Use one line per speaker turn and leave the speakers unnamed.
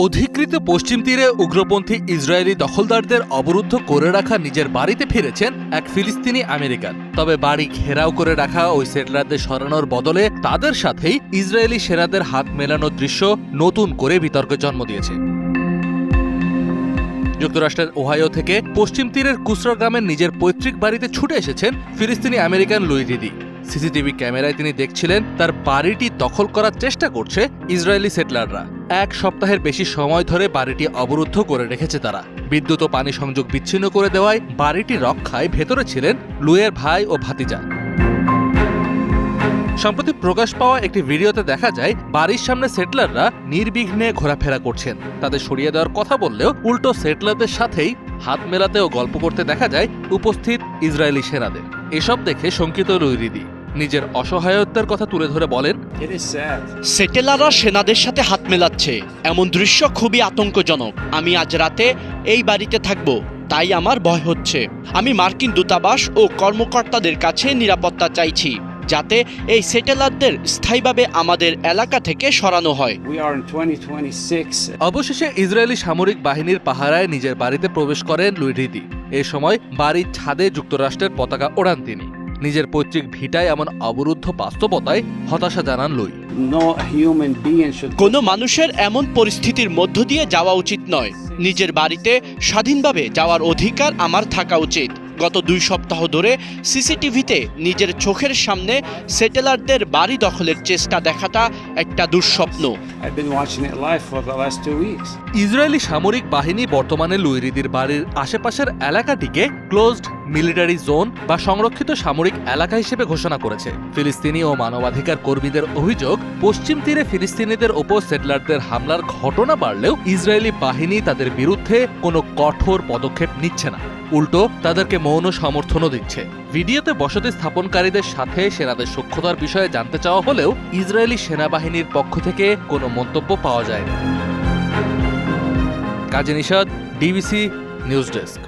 অধিকৃত পশ্চিম তীরে উগ্রপন্থী ইসরায়েলি দখলদারদের অবরুদ্ধ করে রাখা নিজের বাড়িতে ফিরেছেন এক ফিলিস্তিনি আমেরিকান। তবে বাড়ি ঘেরাও করে রাখা ওই সেটলারদের সরানোর বদলে তাদের সাথেই ইসরায়েলি সেনাদের হাত মেলানোর দৃশ্য নতুন করে বিতর্কের জন্ম দিয়েছে। যুক্তরাষ্ট্রের ওহাইও থেকে পশ্চিম তীরের কুসরা গ্রামের নিজের পৈতৃক বাড়িতে ছুটে এসেছেন ফিলিস্তিনি আমেরিকান লুই রিদি। সিসিটিভি ক্যামেরায় তিনি দেখছিলেন তার বাড়িটি দখল করার চেষ্টা করছে ইসরায়েলি সেটলাররা। এক সপ্তাহের বেশি সময় ধরে বাড়িটি অবরুদ্ধ করে রেখেছে তারা। বিদ্যুৎ ও পানি সংযোগ বিচ্ছিন্ন করে দেওয়ায় বাড়িটি রক্ষায় ভেতরে ছিলেন লুইয়ের ভাই ও ভাতিজা। সম্প্রতি প্রকাশ পাওয়া একটি ভিডিওতে দেখা যায় বাড়ির সামনে সেটলাররা নির্বিঘ্নে ঘোরাফেরা করছেন। তাদের সরিয়ে দেওয়ার কথা বললেও উল্টো সেটলারদের সাথেই হাত মেলাতে ও গল্প করতে দেখা যায় উপস্থিত ইসরায়েলি সেনাদের। এসব দেখে শঙ্কিত লুই রিদি নিজের অসহায়তার কথা তুলে ধরে বলেন,
সেটেলাররা সেনাদের সাথে হাত মেলাচ্ছে, এমন দৃশ্য খুবই আতঙ্কজনক। আমি আজ রাতে এই বাড়িতে থাকব, তাই আমার ভয় হচ্ছে। আমি মার্কিন দূতাবাস ও কর্মকর্তাদের কাছে নিরাপত্তা চাইছি, যাতে এই সেটেলারদের স্থায়ীভাবে আমাদের এলাকা থেকে সরানো হয়।
অবশেষে ইসরায়েলি সামরিক বাহিনীর পাহারায় নিজের বাড়িতে প্রবেশ করেন লুই রিদি। এ সময় বাড়ির ছাদে যুক্তরাষ্ট্রের পতাকা ওড়ান তিনি। নিজের পৈতৃক ভিটায় এমন অবরুদ্ধ বাস্তবতায় হতাশা জানান লুই।
কোনো মানুষের এমন পরিস্থিতির মধ্য দিয়ে যাওয়া উচিত নয়। নিজের বাড়িতে স্বাধীনভাবে যাওয়ার অধিকার আমার থাকা উচিত। গত 2 সপ্তাহ ধরে সিসিটিভিতে নিজের চোখের সামনে সেটেলারদের বাড়ি দখলের চেষ্টা দেখাটা একটা দুঃস্বপ্ন।
ইসরায়েলি সামরিক বাহিনী বর্তমানে লুই রিদির বাড়ির আশেপাশের এলাকাটিকে ক্লোজড মিলিটারি জোন বা সংরক্ষিত সামরিক এলাকা হিসেবে ঘোষণা করেছে। ফিলিস্তিনি ও মানবাধিকার কর্মীদের অভিযোগ, পশ্চিম তীরে ফিলিস্তিনিদের ওপর সেটলারদের হামলার ঘটনা বাড়লেও ইসরায়েলি বাহিনী তাদের বিরুদ্ধে কোনো কঠোর পদক্ষেপ নিচ্ছে না, উল্টো তাদেরকে মৌন সমর্থনও দিচ্ছে। ভিডিওতে বসতি স্থাপনকারীদের সাথে সেনাদের সখ্যতার বিষয়ে জানতে চাওয়া হলেও ইসরায়েলি সেনাবাহিনীর পক্ষ থেকে কোনো মন্তব্য পাওয়া যায়নি। কাজী নিশাদ, ডিবিসি নিউজ ডেস্ক।